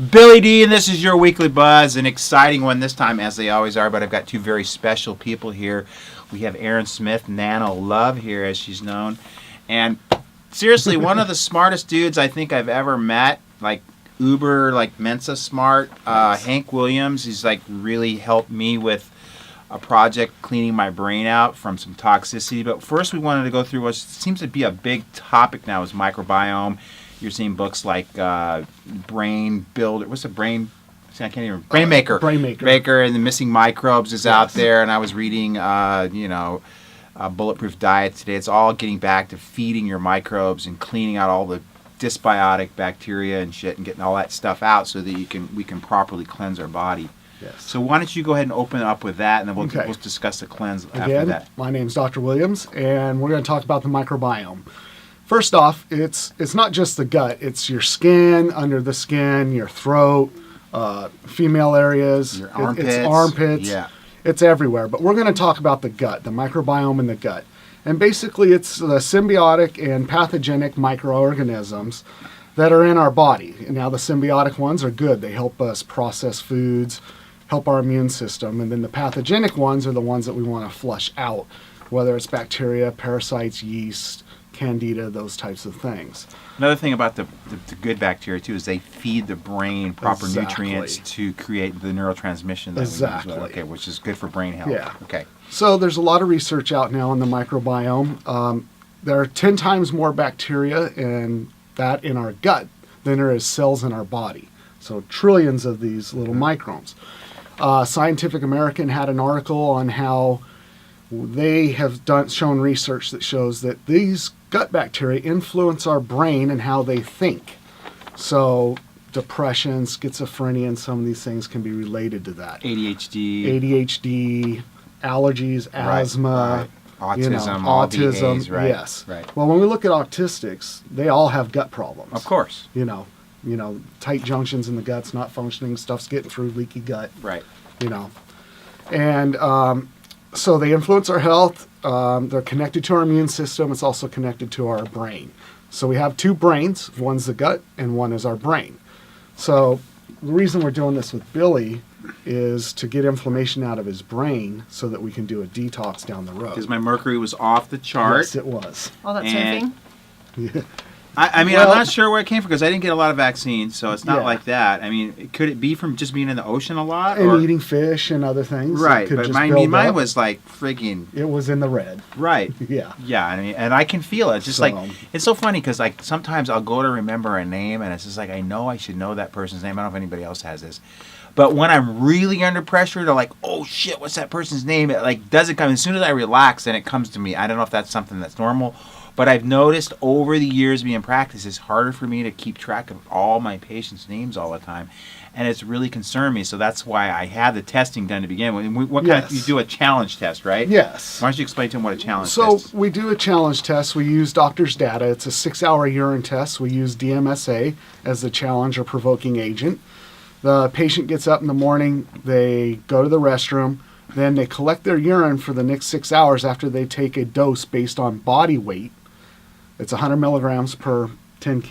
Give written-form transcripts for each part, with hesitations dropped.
Billy D, and this is your Weekly Buzz, an exciting one this time, as they always are, but I've got two very special people here. We have Erin Smith, Nano Love here, as she's known, and seriously, one of the smartest dudes I think I've ever met, like uber, like Mensa smart. Hank Williams, he's like really helped me with a project cleaning my brain out from some toxicity. But first we wanted to go through what seems to be a big topic now is microbiome. You're seeing books like Brain Builder. What's the Brain? I can't even. Brain Maker. Brain Maker. Maker and the Missing Microbes is out there. And I was reading, Bulletproof Diet today. It's all getting back to feeding your microbes and cleaning out all the dysbiotic bacteria and shit and getting all that stuff out so that we can properly cleanse our body. Yes. So why don't you go ahead and open it up with that, and then we'll discuss the cleanse after that. My name's Dr. Williams, and we're going to talk about the microbiome. First off, it's not just the gut. It's your skin, under the skin, your throat, female areas, your armpits. It's armpits. Yeah. It's everywhere. But we're going to talk about the gut, the microbiome in the gut. And basically, it's the symbiotic and pathogenic microorganisms that are in our body. And now the symbiotic ones are good. They help us process foods, help our immune system. And then the pathogenic ones are the ones that we want to flush out, whether it's bacteria, parasites, yeast, candida, those types of things. Another thing about the good bacteria, too, is they feed the brain proper nutrients to create the neurotransmission that we use. Okay, which is good for brain health. Yeah. Okay. So there's a lot of research out now on the microbiome. There are 10 times more bacteria in our gut than there is cells in our body. So trillions of these little microbes. Scientific American had an article on how they have shown research that shows that these gut bacteria influence our brain and how they think. So depression, schizophrenia, and some of these things can be related to that. ADHD, allergies, asthma, autism, autism. right? Yes. Right. Well, when we look at autistics, they all have gut problems. Of course. Tight junctions in the guts, not functioning, stuff's getting through, leaky gut. Right. And so they influence our health. They're connected to our immune system. It's also connected to our brain. So we have two brains. One's the gut and one is our brain. So the reason we're doing this with Billy is to get inflammation out of his brain so that we can do a detox down the road. Because my mercury was off the chart. Yes, it was. All that surfing? Yeah. I'm not sure where it came from because I didn't get a lot of vaccines, so it's not like that. I mean, could it be from just being in the ocean a lot? And eating fish and other things. Right, but mine was like friggin'... It was in the red. Right. Yeah. Yeah, I mean, and I can feel it. It's just it's so funny because like sometimes I'll go to remember a name and it's just like I know I should know that person's name. I don't know if anybody else has this. But when I'm really under pressure to like, oh shit, what's that person's name? It like doesn't come. As soon as I relax, then it comes to me. I don't know if that's something that's normal. But I've noticed over the years being in practice, it's harder for me to keep track of all my patients' names all the time. And it's really concerned me. So that's why I had the testing done to begin with. What kind of, you do a challenge test, right? Yes. Why don't you explain to them what a challenge test is? So we do a challenge test. We use doctor's data. It's a 6-hour urine test. We use DMSA as the challenge or provoking agent. The patient gets up in the morning. They go to the restroom. Then they collect their urine for the next 6 hours after they take a dose based on body weight. It's 100 milligrams per 10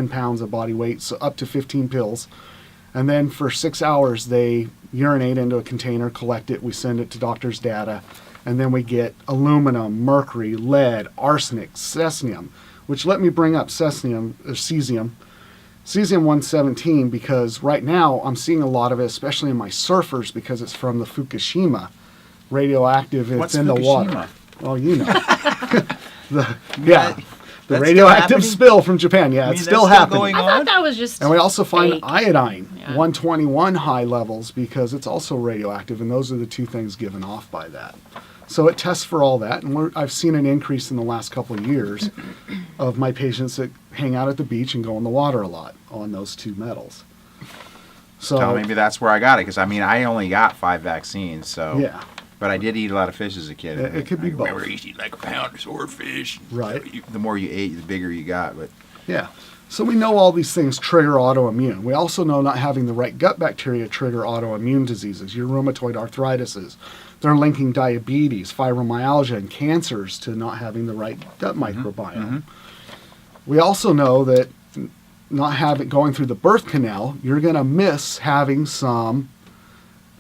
pounds of body weight, so up to 15 pills. And then for 6 hours, they urinate into a container, collect it, we send it to doctor's data, and then we get aluminum, mercury, lead, arsenic, cesium, which let me bring up cesium, cesium-117, because right now I'm seeing a lot of it, especially in my surfers, because it's from the Fukushima radioactive. What's in Fukushima? The water. Well, you know. The That's radioactive spill from Japan. Yeah, it's still happening. I thought that was just And we also find fake. iodine, 121 high levels, because it's also radioactive, and those are the two things given off by that. So it tests for all that, and I've seen an increase in the last couple of years of my patients that hang out at the beach and go in the water a lot on those two metals. So maybe that's where I got it, because I mean, I only got 5 vaccines, so... Yeah. But I did eat a lot of fish as a kid. It could be both. I remember eating like a pound of swordfish. Right. The more you ate, the bigger you got. But yeah. So we know all these things trigger autoimmune. We also know not having the right gut bacteria trigger autoimmune diseases, your rheumatoid arthritises. They're linking diabetes, fibromyalgia, and cancers to not having the right gut microbiome. We also know that not have it going through the birth canal, you're going to miss having some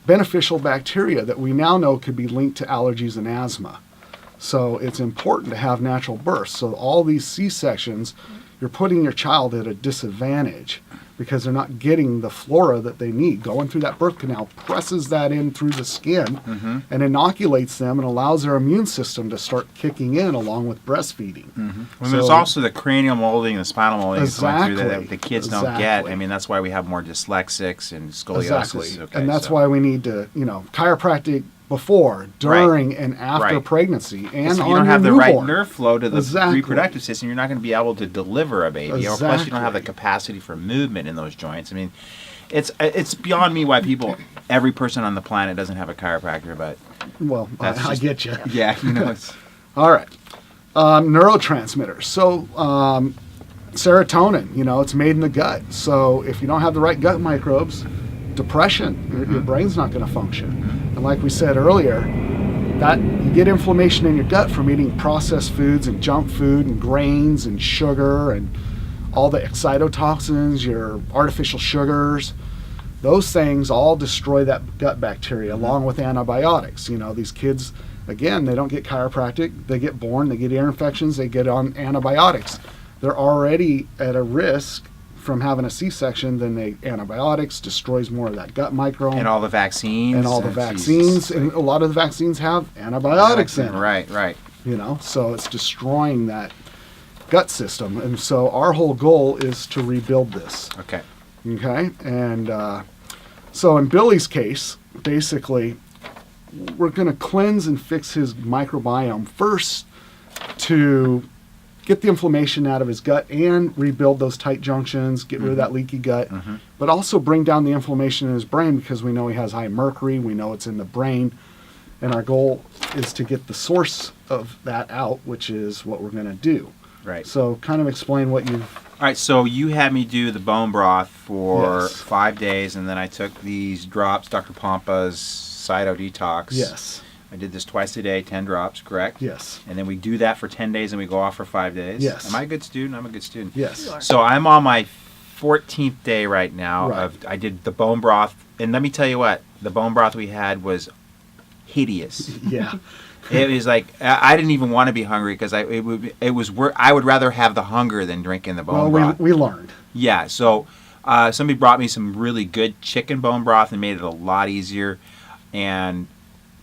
beneficial bacteria that we now know could be linked to allergies and asthma. So it's important to have natural births. So all these C-sections, you're putting your child at a disadvantage because they're not getting the flora that they need. Going through that birth canal presses that in through the skin and inoculates them and allows their immune system to start kicking in along with breastfeeding. Well, there's also the cranial molding and the spinal molding that's going through that the kids don't get. Exactly. I mean, that's why we have more dyslexics and scoliosis. Exactly. Okay, and that's why we need to, chiropractic before, during, and after pregnancy, and so on you don't your have the newborn. right nerve flow to the Exactly. reproductive system. You're not going to be able to deliver a baby. Or plus, you don't have the Exactly. capacity for movement in those joints. I mean, it's beyond me why every person on the planet doesn't have a chiropractor. But Well, I get you. yeah, it's All right. Neurotransmitters. So serotonin, it's made in the gut. So if you don't have the right gut microbes, depression, your brain's not going to function. And like we said earlier, that you get inflammation in your gut from eating processed foods and junk food and grains and sugar and all the excitotoxins, your artificial sugars. Those things all destroy that gut bacteria along with antibiotics. These kids, again, they don't get chiropractic. They get born, they get ear infections, they get on antibiotics. They're already at a risk from having a C-section. Then the antibiotics destroys more of that gut microbe. and all the vaccines. And all the vaccines. And a lot of the vaccines have antibiotics in them. Right. So it's destroying that gut system. And so our whole goal is to rebuild this. Okay. Okay? And so in Billy's case, basically, we're going to cleanse and fix his microbiome first to get the inflammation out of his gut and rebuild those tight junctions, get rid of that leaky gut, but also bring down the inflammation in his brain because we know he has high mercury, we know it's in the brain, and our goal is to get the source of that out, which is what we're going to do. Right. So kind of explain what you've... All right, so you had me do the bone broth for Yes. 5 days, and then I took these drops, Dr. Pompa's Cyto Detox. Yes. I did this twice a day, 10 drops, correct? Yes. And then we do that for 10 days and we go off for 5 days? Yes. Am I a good student? I'm a good student. Yes. You are. So I'm on my 14th day right now. Right. I did the bone broth, and let me tell you what, the bone broth we had was hideous. Yeah. It was like I didn't even want to be hungry because I would rather have the hunger than drinking the bone Well, broth. we learned. Yeah, so somebody brought me some really good chicken bone broth and made it a lot easier. And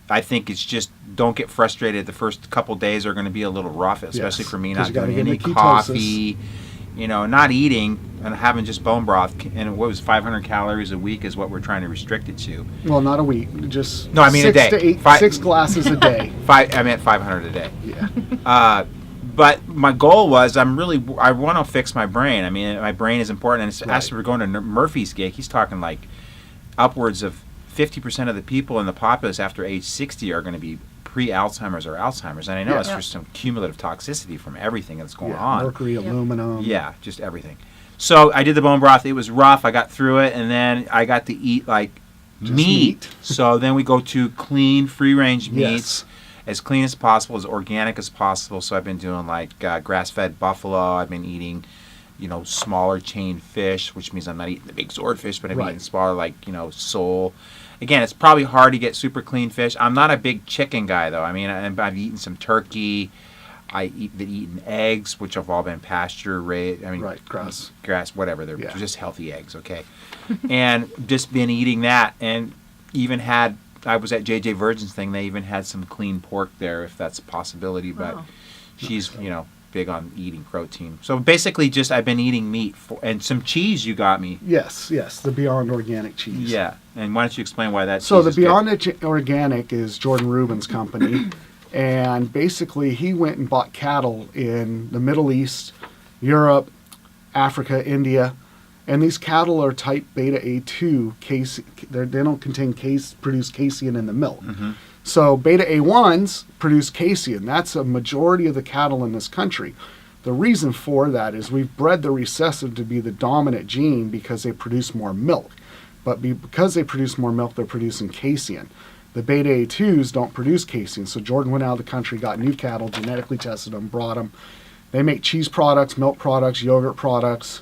I think it's just don't get frustrated. The first couple days are going to be a little rough, especially Yes, for me 'cause not you gotta doing get any into ketosis. coffee, not eating and having just bone broth. And what was 500 calories a week is what we're trying to restrict it to. Well, not a week. Just No, I mean a 6 day. to 8, 6 glasses a day. I meant 500 a day. Yeah. But my goal was I want to fix my brain. I mean, my brain is important. And it's, Right. as we're going to Murphy's gig, he's talking like upwards of 50% of the people in the populace after age 60 are going to be pre-Alzheimer's or Alzheimer's. And I know Yeah. it's for some cumulative toxicity from everything that's going Yeah, on. mercury, aluminum. Yeah, just everything. So I did the bone broth. It was rough. I got through it. And then I got to eat like Just meat. meat. So then we go to clean, free-range Yes. meats. As clean as possible, as organic as possible. So I've been doing like grass-fed buffalo. I've been eating, smaller chain fish, which means I'm not eating the big swordfish, but I'm Right. eating smaller, like, sole. Again, it's probably hard to get super clean fish. I'm not a big chicken guy, though. I mean, I've eaten some turkey. I've eaten eggs, which have all been pasture raised. I mean, Right, grass. whatever. They're Yeah. just healthy eggs, okay? And just been eating that, and even had. I was at JJ Virgin's thing. They even had some clean pork there, if that's a possibility. But Wow. she's, big on eating protein. So basically, just I've been eating meat and some cheese. You got me. Yes, the Beyond Organic cheese. Yeah. And why don't you explain why that? So cheese the is good? Beyond Organic is Jordan Rubin's company, and basically he went and bought cattle in the Middle East, Europe, Africa, India, and these cattle are type beta A2 they don't produce casein in the milk. Mm-hmm. So beta A1s produce casein. That's a majority of the cattle in this country. The reason for that is we've bred the recessive to be the dominant gene because they produce more milk. But because they produce more milk, they're producing casein. The beta A2s don't produce casein. So Jordan went out of the country, got new cattle, genetically tested them, brought them. They make cheese products, milk products, yogurt products,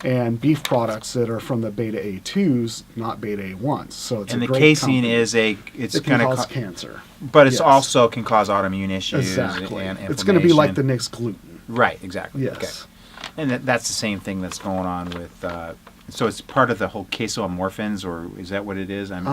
and beef products that are from the beta A2s, not beta A1s. So it's and a the great casein company. is It going can to cause cancer. but it's Yes. also can cause autoimmune issues Exactly. and It's going to be like inflammation. the next gluten. Right, exactly. Yes. Okay. And that's the same thing that's going on with. So it's part of the whole casomorphins, or is that what it is? I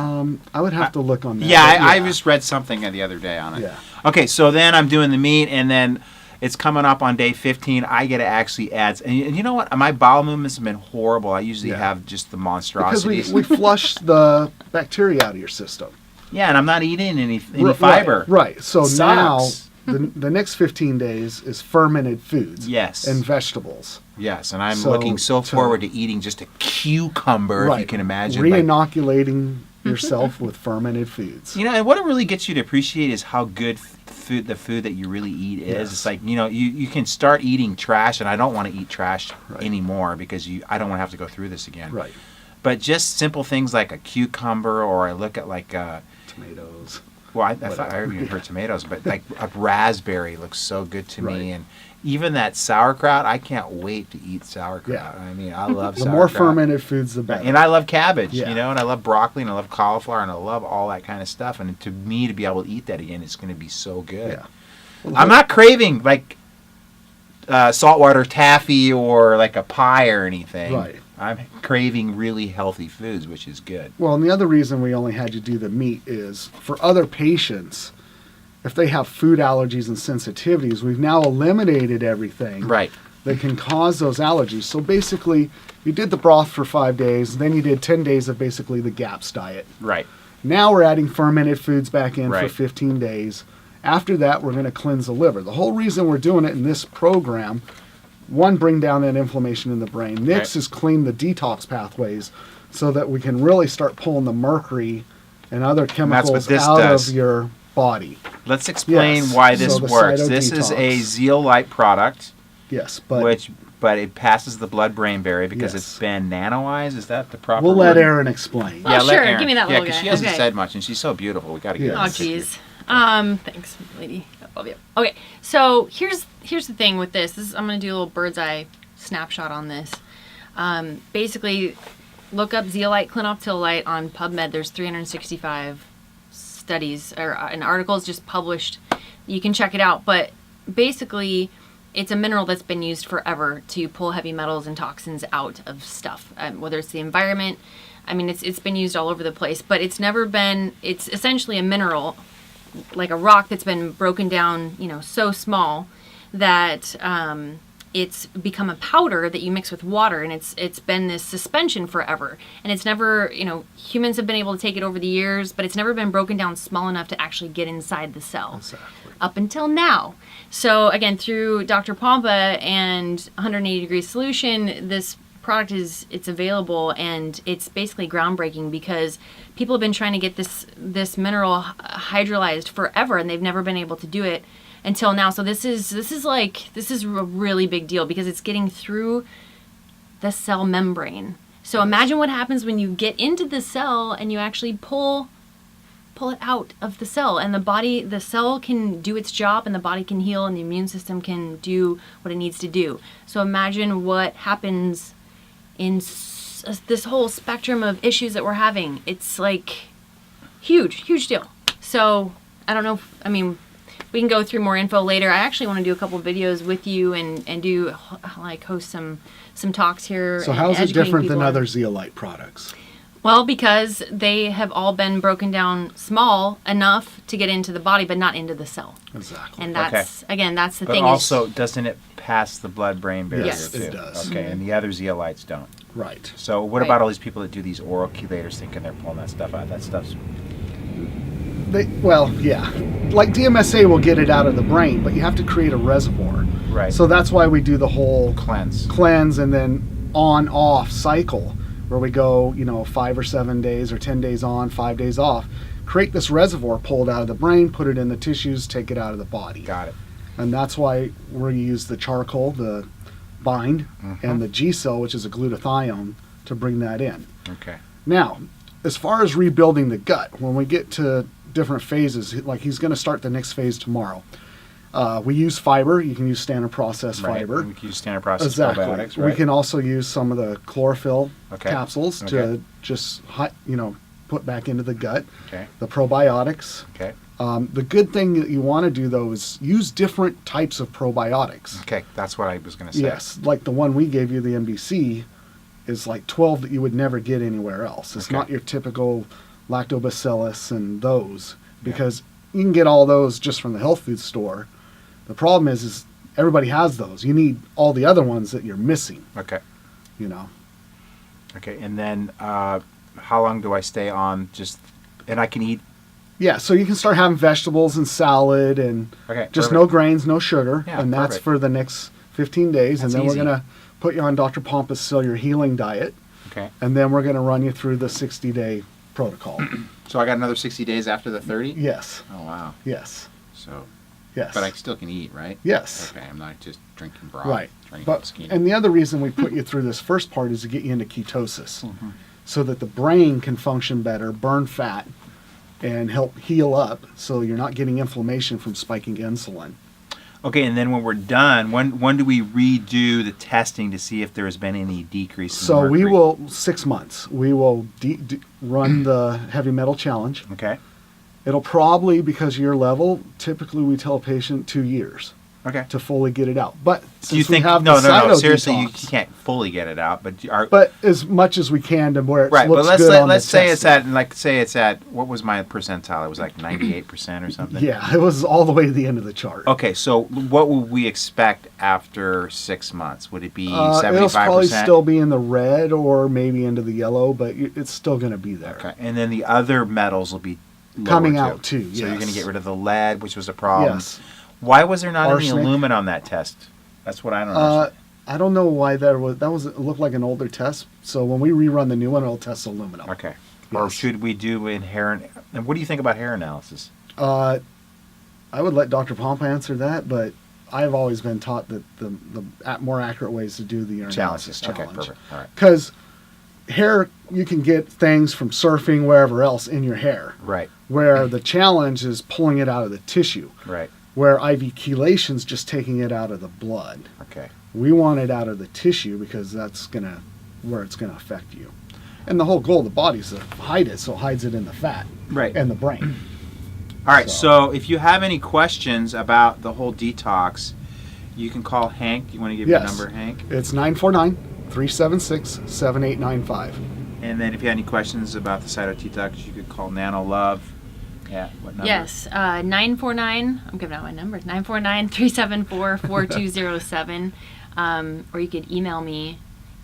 would have to look on that. Yeah, but I just read something the other day on it. Yeah. Okay, so then I'm doing the meat, and then it's coming up on day 15. I get to actually add. And you know what? My bowel movements have been horrible. I usually have just the Because monstrosities. we flush the bacteria out of your system. Yeah, and I'm not eating any fiber. Right. So now Sucks. the next 15 days is fermented foods. Yes. And vegetables. Yes, and I'm So looking so to- forward to eating just a cucumber, if you can imagine. like- Re-inoculating yourself with fermented foods. You know, and what it really gets you to appreciate is how good the food that you really eat is. Yes. It's like, you can start eating trash, and I don't want to eat trash Right. anymore because I don't want to have to go through this again. Right. But just simple things like a cucumber, or I look at like, Tomatoes. well, I thought I even heard tomatoes, but like a raspberry looks so good to Right. me. And even that sauerkraut, I can't wait to eat sauerkraut. Yeah. I mean, I love The sauerkraut. more fermented foods, the better. And I love cabbage, Yeah. and I love broccoli, and I love cauliflower, and I love all that kind of stuff. And to me, to be able to eat that again, it's going to be so good. Yeah. Well, I'm not craving like saltwater taffy or like a pie or anything. Right. I'm craving really healthy foods, which is good. Well, and the other reason we only had you do the meat is for other patients, if they have food allergies and sensitivities, we've now eliminated everything Right. that can cause those allergies. So basically, you did the broth for 5 days, then you did 10 days of basically the GAPS diet. Right. Now we're adding fermented foods back in for Right. 15 days. After that, we're going to cleanse the liver. The whole reason we're doing it in this program, one, bring down that inflammation in the brain. Next is clean the detox pathways so that we can really start pulling the mercury and other chemicals this out does. of your body. Let's explain Yes. why this So the works. This is a cytodetox. zeolite product, Yes, but but it passes the blood-brain barrier because Yes. it's been nanoized. Is that the proper we'll let word? Aaron explain. Oh, let sure. Erin. Give me that little because guy. she hasn't Okay. said much, and she's so beautiful. We got to get Yeah. her Oh, to sit here. jeez. Thanks, lady. I love you. Okay, so here's the thing with this. I'm gonna do a little bird's eye snapshot on this. Basically, look up zeolite clinoptilolite on PubMed. There's 365 studies and articles just published. You can check it out. But basically, it's a mineral that's been used forever to pull heavy metals and toxins out of stuff, whether it's the environment. I mean, it's been used all over the place, but it's never been. It's essentially a mineral, like a rock that's been broken down, so small that it's become a powder that you mix with water, and it's been this suspension forever. And it's never, humans have been able to take it over the years, but it's never been broken down small enough to actually get inside the cell. Exactly. Up until now. So again, through Dr. Pompa and 180 degree solution, this product it's available, and it's basically groundbreaking because people have been trying to get this mineral hydrolyzed forever, and they've never been able to do it until now. So this is a really big deal because it's getting through the cell membrane. So imagine what happens when you get into the cell and you actually pull it out of the cell, and the cell can do its job, and the body can heal, and the immune system can do what it needs to do. So imagine what happens in this whole spectrum of issues that we're having. It's like huge deal. So I don't know we can go through more info later. I actually want to do a couple videos with you and do host some talks here. So and how is it educating different than people on- other zeolite products? Well, because they have all been broken down small enough to get into the body, but not into the cell. Exactly. And that's the But thing. also, doesn't it pass the blood-brain barrier Yes. too? It does. Okay, and the other zeolites don't. Right. So what Right. about all these people that do these oral chelators thinking they're pulling that stuff out? That stuff's Yeah. Like DMSA will get it out of the brain, but you have to create a reservoir. right. So that's why we do the whole cleanse. and then on-off cycle where we go, 5 or 7 days or 10 days on, 5 days off. Create this reservoir, pull it out of the brain, put it in the tissues, take it out of the body. Got it. And that's why we use the charcoal, the bind, and the G-cell, which is a glutathione, to bring that in. Okay. Now, as far as rebuilding the gut, when we get to different phases, like he's going to start the next phase tomorrow. We use fiber. You can use standard process Right. fiber. We can use standard process Exactly. probiotics, right? We can also use some of the chlorophyll Okay. capsules Okay. to just put back into the gut. Okay. The probiotics. Okay. The good thing that you want to do though is use different types of probiotics. Okay. That's what I was going to say. Yes, like the one we gave you, the MBC, is like 12 that you would never get anywhere else. It's Okay. not your typical lactobacillus and those, because you can get all those just from the health food store. The problem is everybody has those. You need all the other ones that you're missing, Okay. you know. Okay. And then how long do I stay on and I can eat? Yeah, so you can start having vegetables and salad and Okay. just perfect. no grains, no sugar, Yeah, and that's perfect. for the next 15 days. That's and then easy. we're going to put you on Dr. Pompous Cellular Healing Diet, Okay. and then we're going to run you through the 60-day protocol. So I got another 60 days after the 30? Yes, Oh, wow. yes, So, yes. but I still can eat, right? Yes. Okay. I'm not just drinking broth. Right. Drinking But skinny. and the other reason we put you through this first part is to get you into ketosis, Mm-hmm. so that the brain can function better, burn fat, and help heal up, so you're not getting inflammation from spiking insulin. Okay, and then when we're done, when do we redo the testing to see if there has been any decrease in So we mercury? will 6 months. We will run the heavy metal challenge. Okay. It'll probably, because of your level, typically we tell a patient 2 years Okay. to fully get it out. But Do you since we think have no, the no, no? Seriously, you cytodetox, can't fully get it out, but are but as much as we can to where it right. looks But good on let's the say it's testing. at what was my percentile? It was like 98% or something. Yeah, it was all the way to the end of the chart. Okay, so what would we expect after 6 months? Would it be It'll 75%? probably still be in the red or maybe into the yellow, but it's still going to be there. Okay, and then the other metals will be lower Coming out too, So you're going to yes. get rid of the lead, which was a problem. Yes. Why was there not Arsenic. any aluminum on that test? That's what I don't Uh, understand. I don't know why it looked like an older test. So when we rerun the new one, it'll test aluminum. Okay. Or yes. should we do in hair? And what do you think about hair analysis? I would let Dr. Pompa answer that, but I've always been taught that the more accurate ways to do the urine analysis Okay, challenge. perfect. All right. Because hair, you can get things from surfing, wherever else in your hair, Right, where the challenge is pulling it out of the tissue, right. where IV chelation's just taking it out of the blood. Okay. We want it out of the tissue because that's where it's gonna affect you. And the whole goal of the body is to hide it, so it hides it in the fat Right. and the brain. All right, So- so if you have any questions about the whole detox, you can call Hank. You want to give your Yes. number, Hank? It's 949-376-7895. And then if you have any questions about the cytodetox, you could call Nano Love. Yeah, what number? Yes, 949, I'm giving out my numbers, 949-374-4207. Or you could email me,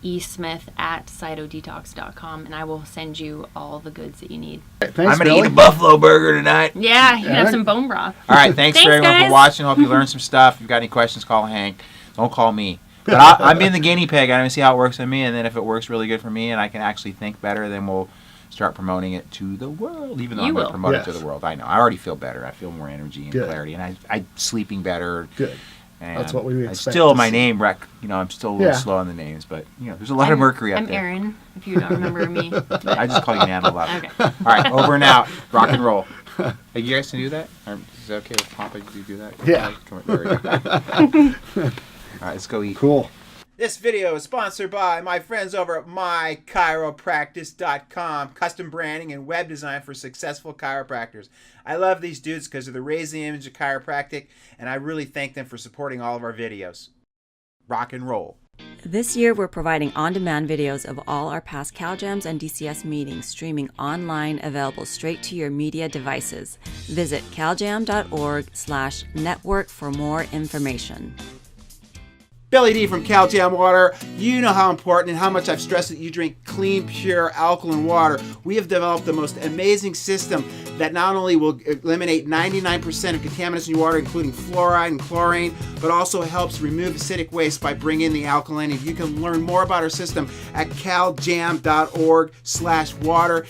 esmith@cytodetox.com, and I will send you all the goods that you need. Thanks, I'm going to Billy. eat a buffalo burger tonight. Yeah, you can have Yeah. some bone broth. All right, thanks Thanks, everyone guys. for watching. Hope you learned some stuff. If you've got any questions, call Hank. Don't call me. But I'm being the guinea pig. I'm going to see how it works on me, and then if it works really good for me and I can actually think better, then we'll start promoting it to the world, even though You I'm going to will. promote it Yes. to the world. I know. I already feel better. I feel more energy and Good. clarity, and I'm sleeping better. Good. And That's what we I expect still, to my see. name, I'm still a little Yeah. slow on the names, but, there's a lot of mercury up I'm there. Erin, if you don't remember me. I just call you Nano Love. Okay. All right, over and out. Rock and roll. Hey, you guys can do that? Or is it okay with Papa to do that? Yeah. Come on, there we go. All right, let's go eat. Cool. This video is sponsored by my friends over at mychiropractic.com. Custom branding and web design for successful chiropractors. I love these dudes because they're raising the image of chiropractic, and I really thank them for supporting all of our videos. Rock and roll. This year, we're providing on-demand videos of all our past CalJams and DCS meetings, streaming online, available straight to your media devices. Visit caljam.org/network for more information. Billy D from CalJam Water. You know how important and how much I've stressed that you drink clean, pure, alkaline water. We have developed the most amazing system that not only will eliminate 99% of contaminants in your water, including fluoride and chlorine, but also helps remove acidic waste by bringing in the alkalinity. You can learn more about our system at caljam.org/water.